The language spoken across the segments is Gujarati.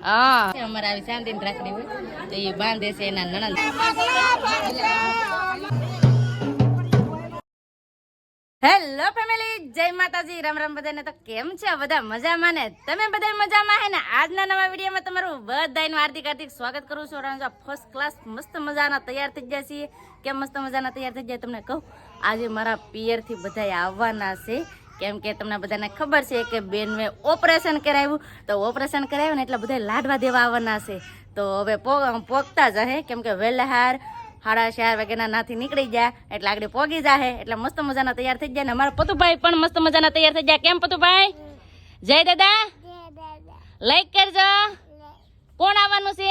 હા અમારે આવી ચાંદીની રાખડી હોય તો એ બાંધે છે એના નણંદ. હેલો ફેમિલી, જય માતાજી, રામ રામ બધાને. તો કેમ છે બધા? મજામાં ને? તમે બધા મજામાં હે ને? આજના નવા વિડીયોમાં તમારું બધાનું હાર્દિક હાર્દિક સ્વાગત કરું છું. ફર્સ્ટ ક્લાસ મસ્ત મજાના તૈયાર થઈ ગયા છીએ. કેમ મસ્ત મજાના તૈયાર થઈ જાય તમને કહું. આજે મારા પિયરથી બધા આવવાના છે, કેમ કે તમને બધાને ખબર છે કે બેન મેં ઓપરેશન કરાવ્યું. તો ઓપરેશન કરાવ્યું ને એટલે બધા લાડવા દેવા આવવાના છે. તો હવે પોગતા જ હે, કેમ કે વહેલા 4:30 વાગ્યાના નાથી નીકળી જાય એટલે આગળ પોગી જાય એટલે મસ્ત મજાના તૈયાર થઈ જાય ને અમારા પતુભાઈ પણ મસ્ત મજાના તૈયાર થઈ જાય. કેમ પતુભાઈ? જય દાદા, લાઈક કરજો. કોણ આવવાનું છે?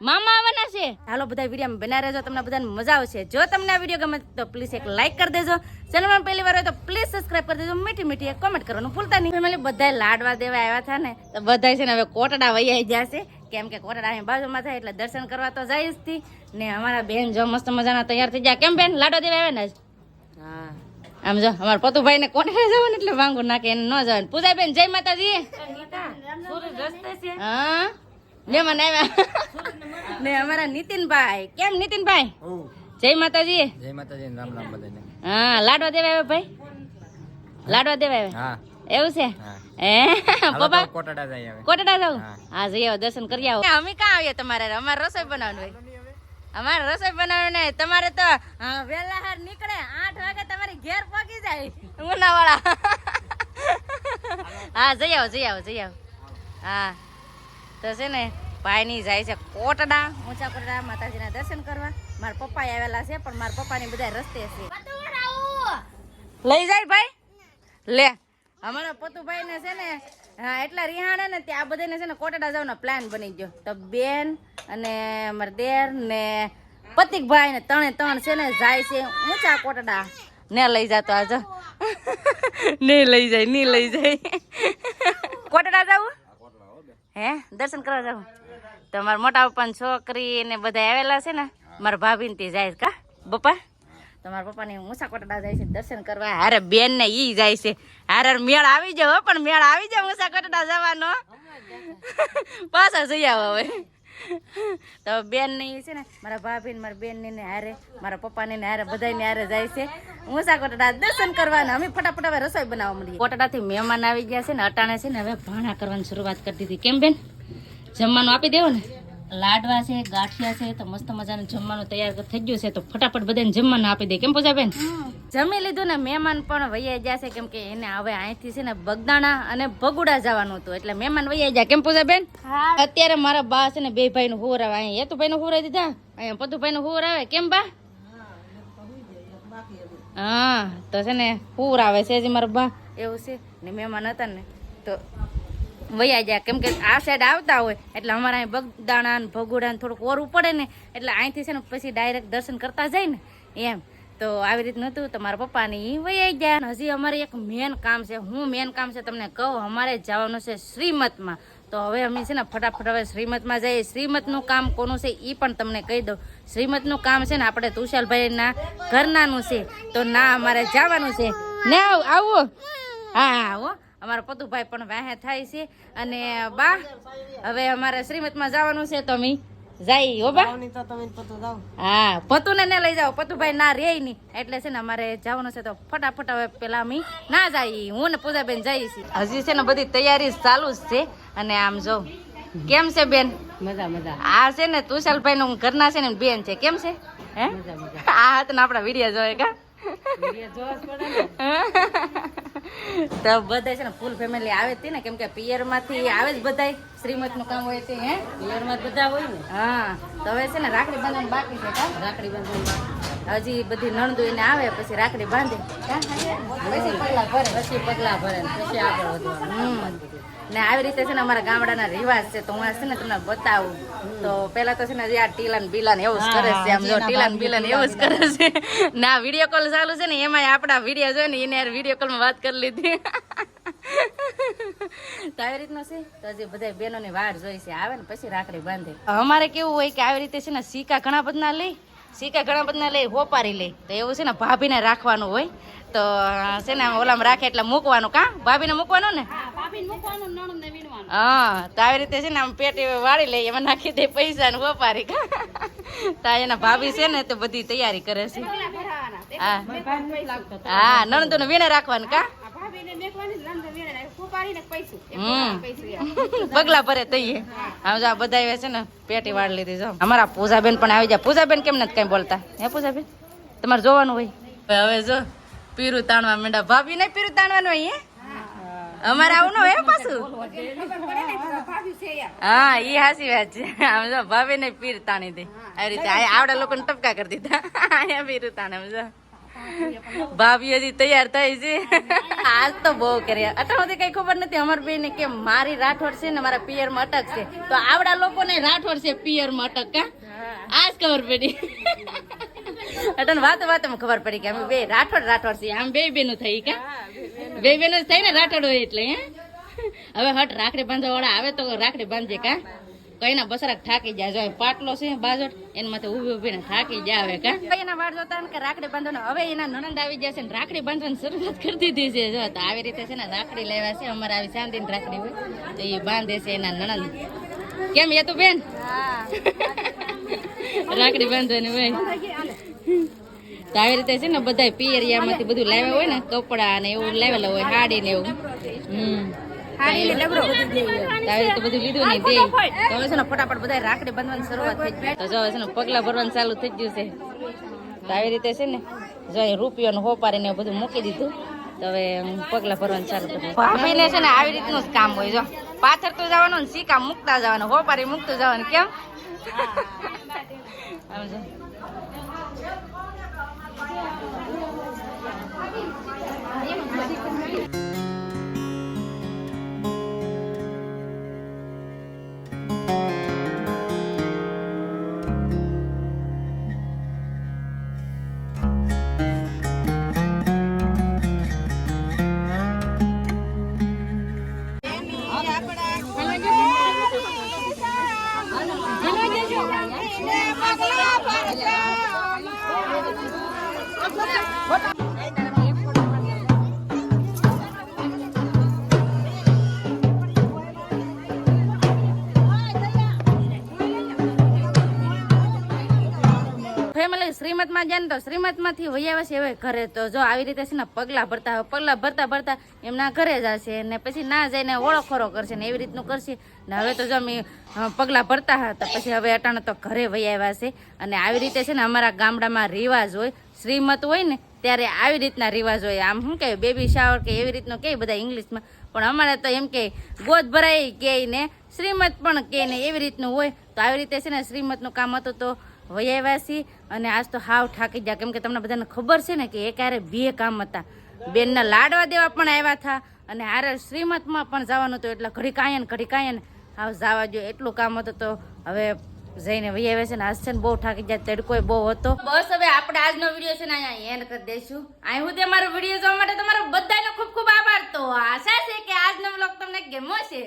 મામા આવવાના છે. હાલો બધા વિડીયોમાં બના રહેજો, તમને બધાને મજા આવશે. જો તમને આ વિડીયો ગમે તો પ્લીઝ એક લાઈક કરી દેજો. ચેનલમાં પહેલી વાર હોય તો પ્લીઝ સબસ્ક્રાઇબ કરી દેજો. મીઠી મીઠી એક કોમેન્ટ કરવાનું ભૂલતા નહીં. ફેમિલી બધા લાડવા દેવા આવ્યા હતા ને તો બધા છે ને હવે કોટડા વૈયા જશે, કેમ કે કોટડા અહીં બાજુમાં થાય એટલે દર્શન કરવા તો જાય જ થી ને. અમારા બેન જો મસ્ત મજાના તૈયાર થઈ જાય. કેમ બેન લાડવા દેવા આવ્યા ને? હા આમ જો અમારા પતુભાઈ ને કોને જવું ને એટલે વાંગુ નાખે એને ન જવાનું. પૂજા બેન જય માતાજી. હા મહેમાન આવ્યા ને અમારા નીતિનભાઈ. કેમ નીતિનભાઈ? જય માતાજી. જય માતાજી, રામ રામ બધાને. હા લાડવા દેવા આવ્યા ભાઈ? લાડવા દેવા આવ્યા? હા એવું છે. પપ્પા કોટડા જાય હવે. કોટડા જાવ? હા જઈ આવો, દર્શન કરી આવો. અમે ક્યાં આવીએ તમારે? અમારે રસોઈ બનાવવાનું હોય. અમારે રસોઈ બનાવવાનું નહીં, તમારે તો વહેલા હાર નીકળે 8 વાગે તમારી ઘેર પહોંચી જાય ઉનાવાળા. હા જઈ આવો જઈ આવો જઈ આવો. હા તો છે ને ભાઈની જાય છે કોટડા, ઊંચા કોટડા માતાજીના દર્શન કરવા. મારા પપ્પા આવેલા છે પણ મારા પપ્પાની બધા રસ્તે છે. લઈ જાય ભાઈ લે. અમારા પતુભાઈ ને છે ને એટલા રિહાણે ને ત્યાં બધાને છે ને કોટડા જવાનો પ્લાન બની ગયો. તો બેન અને મારા દેર ને પતિકભાઈ ને ત્રણ છે ને જાય છે ઊંચા કોટડા. ને લઈ જાતો આજો નહીં લઈ જાય નહીં લઈ જાય. કોટડા જવું હે? દર્શન કરવા જવું? તો મારા મોટા પપ્પાની છોકરી ને બધા આવેલા છે ને, મારા ભાભી ને તે જાય કા બપ્પા. તો મારા પપ્પાની ઊંચા કોટડા જાય છે દર્શન કરવા. હારે બેન ને ઈ જાય છે. હારે મેળ આવી જાવ પણ મેળ આવી જાવ ઊંચા કોટડા જવાનો. પાછા જઈ આવો હવે. તો બેન ને છે ને મારા ભાભી ને મારા બેન ને હારે મારા પપ્પા ને હારે બધા ને હારે જાય છે ઊંચા કોટડા દર્શન કરવાના. અમે ફટાફટ હવે રસોઈ બનાવવા મળીએ. કોટડા થી મહેમાન આવી ગયા છે ને અટાણે છે ને હવે ભાણા કરવાની શરૂઆત કરી દીધી. કેમ બેન? જમવાનું આપી દેવો ને. લાડવા છે, ગાંઠિયા છે, તો મસ્ત મજાનું જમવાનું તૈયાર થઈ ગયું છે. તો ફટાફટ બધાને જમવાનું આપી દે. કેમ પૂજા બેન? જમી લીધું ને મહેમાન પણ વૈયા ગયા છે, કેમ કે એને હવે અહીંથી છે ને બગદાણા અને ભગુડા જવાનું હતું એટલે મહેમાન વૈયા ગયા. કેમ પૂજા બેન? અત્યારે મારા બા છે ને બે ભાઈ નું હુર આવે. અહીંયા હેતુભાઈ નું હુરાઈ દીધા, અહીંયા પતુભાઈ નું હુર આવે. કેમ બા? હા તો છે ને હુર આવે છે હજી મારા બા. એવું છે ને મહેમાન હતા ને તો વૈયા જાય, કેમ કે આ સાઈડ આવતા હોય એટલે અમારા અહીં બગદાણા ને ભગુડા ને થોડુંક ઓરવું પડે ને એટલે અહીંથી છે ને પછી ડાયરેક્ટ દર્શન કરતા જાય ને એમ. તો આવી રીતનું હતું. તો મારા પપ્પાની વૈયા ગયા. હજી અમારે એક મેન કામ છે. હું મેન કામ છે તમને કહું, અમારે જવાનું છે શ્રીમતમાં. તો હવે અમે છે ને ફટાફટ હવે શ્રીમતમાં જઈએ. શ્રીમતનું કામ કોનું છે એ પણ તમને કહી દઉં. શ્રીમતનું કામ છે ને આપણે તુષાલભાઈના ઘરનાનું છે. તો ના અમારે જવાનું છે ને. આવો હા આવો. અમારા પતુભાઈ પણ વાહે થાય છે અને બા હવે અમારે શ્રીમતમાં જવાનું છે તો અમે જાય હો બા. હા પતુને ને લઈ જાઓ, પતુભાઈ ના રે નહીં એટલે છે ને અમારે જવાનું છે. તો ફટાફટ હવે પેલા અમે ના જઈએ, હું ને પૂજાબેન જઈએ છીએ. હજી છે ને બધી તૈયારી ચાલુ જ છે. અને આમ જો કેમ છે બેન? મજા મજા. આ છે ને તુષાલભાઈ નું ઘરના છે ને બેન છે. કેમ છે? હે આ હતા ને આપડા વિડીયો જોયે કા? તો બધા છે ને ફૂલ ફેમિલી આવે જ ને, કેમ કે પિયર માંથી આવે જ બધા. શ્રીમત નું કામ હોય છે હે પિયર માં બધા હોય ને. હા તો હવે છે ને રાખડી બાંધવાનું બાકી છે કા? રાખડી બાંધવાનું હજી બધી નણદો એને આવે પછી રાખડી બાંધે પછી પગલા ભરે પછી આગળ વધવાનું. ને આવી રીતે છે ને અમારા ગામડાના રિવાજ છે. તો હું છે ને તમને બતાવું. તો પેલા તો છે ને આ ટીલાન બિલાન એવું જ કરે છે. આમ જો ટીલાન બિલાન એવું જ કરે છે. ના વિડીયો કોલ ચાલુ છે ને એમાં આપડા વિડીયો જોઈ ને એને વિડીયો કોલ માં વાત કરી લીધી. તો આવી રીતનું છે. તો હજી બધા બહેનો ની વાટ જોઈ છે, આવે ને પછી રાખડી બાંધે. અમારે કેવું હોય કે આવી રીતે છે ને સિક્કા ઘણા બધા લઈ હોપારી લે. તો એવું છે ને ભાભીને રાખવાનું હોય. તો છે ને ઓલામાં રાખે એટલે મૂકવાનું. કા ભાભીને મૂકવાનું ને? હા તો આવી રીતે છે ને આમ પેટી વાળી લઈએ એમાં નાખી દે પૈસા ને વપારી તા એના ભાભી છે ને તો બધી તૈયારી કરે છે હા હા નણંદો ને વીણે રાખવાનું કા પગલા ભરે તઈએ આમ જો બધા આવ્યા છે ને પેટી વાળી લીધી જો અમારા પૂજાબેન પણ આવી જાય પૂજાબેન કેમ નથી કઈ બોલતા હે પૂજાબેન તમારે જોવાનું હોય હવે જો પીરું તાણવા માંડા ભાભી ને પીરું તાણવાનું હોય અમારે આવું ન હોય પાછું હા ઈ હાસી વાત છે આમ જો ભાભી ને પીર તાણી દે આવી રીતે આવડા લોકોને ટપકા કરી દીધા અહીંયા પીરું તાણે જો ભાભી હજી તૈયાર થઈ છે આજ તો બહુ કર્યા અટામાંથી કઈ ખબર નથી અમાર બેન ને કે મારી રાઠોડ છે ને મારા પિયર માં અટક છે તો આવડા લોકો ને રાઠોડ છે પિયર માં અટક કા આજ ખબર પડી અટન વાતો માં ખબર પડી કે અમે બે રાઠોડ છે આમ બે બેનું થઈ કા બે બેનું થઈ ને રાઠોડ હોય એટલે હે હવે હટ રાખડી બાંધવા વાળા આવે તો રાખડી બાંધજે કા કઈ ના બસરાક થાકી જાય જો પાટલો છે બાજોટ એના માથે ઉભી ને થાકી જાય હવે કા એના વાળ જોતા ને કે રાખડી બાંધવાનો હવે એના નણંદ આવી જશે ને રાખડી બાંધવાની શરૂઆત કરી દીધી છે જો તો આવી રીતે છે ને રાખડી લેવા છે અમારે આવી શાંતિ ની રાખડી હોય તો એ બાંધે છે એના નણંદ કેમ એ તો બેન રાખડી બાંધવાની હોય તો આવી રીતે છે ને બધા પિયરિયા માંથી બધું લાવ્યા હોય ને કપડા ને એવું લાવેલા હોય સાડી ને એવું આવી રીતે બધું લીધું નહીં દે તો હવે છે ને ફટાફટ બધા રાખડી બાંધવાની શરૂઆત થઈ ગઈ તો જો હવે છે ને પગલા ભરવાનું ચાલુ થઈ ગયું છે તો આવી રીતે છે ને જો રૂપિયો ને હોપારીને બધું મૂકી દીધું તો હવે પગલા ભરવાનું ચાલુ કર્યું ભાભીને છે ને આવી રીતનું જ કામ હોય જો પાથરતું જવાનું ને સિક્કા મૂકતા જવાનું હોપારી મૂકતું જવાનું કેમ સમજો ફેમિલી શ્રીમત માં જાય ને તો શ્રીમત માંથી વૈયા છે હવે ઘરે તો જો આવી રીતે છે ને પગલા ભરતા એમના ઘરે જશે ને પછી ના જઈને ઓળખોરો કરશે ને એવી રીતનું કરશે ને હવે તો જો અમે પગલા ભરતા હતા પછી હવે અટાણે તો ઘરે વૈયા છે અને આવી રીતે છે ને અમારા ગામડામાં રિવાજ હોય શ્રીમત હોય ને ત્યારે આવી રીતના રિવાજ હોય આમ શું કે બેબી શાવર કે એવી રીતનું કે બધા ઇંગ્લિશમાં પણ અમારે તો એમ કે ગોદ ભરાય કે ને શ્રીમત પણ કે ને એવી રીતનું હોય તો આવી રીતે છે ને શ્રીમતનું કામ હતું તો વૈયાવાસી અને આજ તો હાવ થાકી ગયા કેમ કે તમને બધાને ખબર છે ને કે એક હારે બે કામ હતા બેનના લાડવા દેવા પણ આવ્યા હતા અને હારે શ્રીમતમાં પણ જવાનું હતું એટલે ઘડી કાંયન હાવ જવા જો એટલું કામ હતું તો હવે જઈને વૈયા છે ને આજ છે ને બહુ થાકી જાય તડકોય બહુ હતો બસ હવે આપણે આજનો વિડીયો છે ને અહીંયા એન્ડ કરી દઈશું અહીં હું મારો વિડીયો જોવા માટે તમારો બધાનો ખૂબ ખૂબ આભાર તો આશા છે કે આજનો વ્લોગ તમને ગમ્યો છે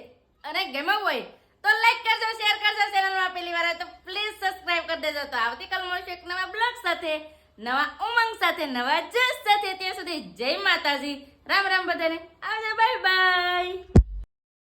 અને ગમ્યો હોય તો લાઈક કરજો શેર કરજો ચેનલમાં પહેલી વાર તો પ્લીઝ સબસ્ક્રાઇબ કરી દેજો તો આવતીકાલ મળશું એક નવા બ્લોગ સાથે નવા ઉમંગ સાથે નવા જોશ સાથે ત્યાં સુધી જય માતાજી રામ રામ બધાને આવજો બાય બાય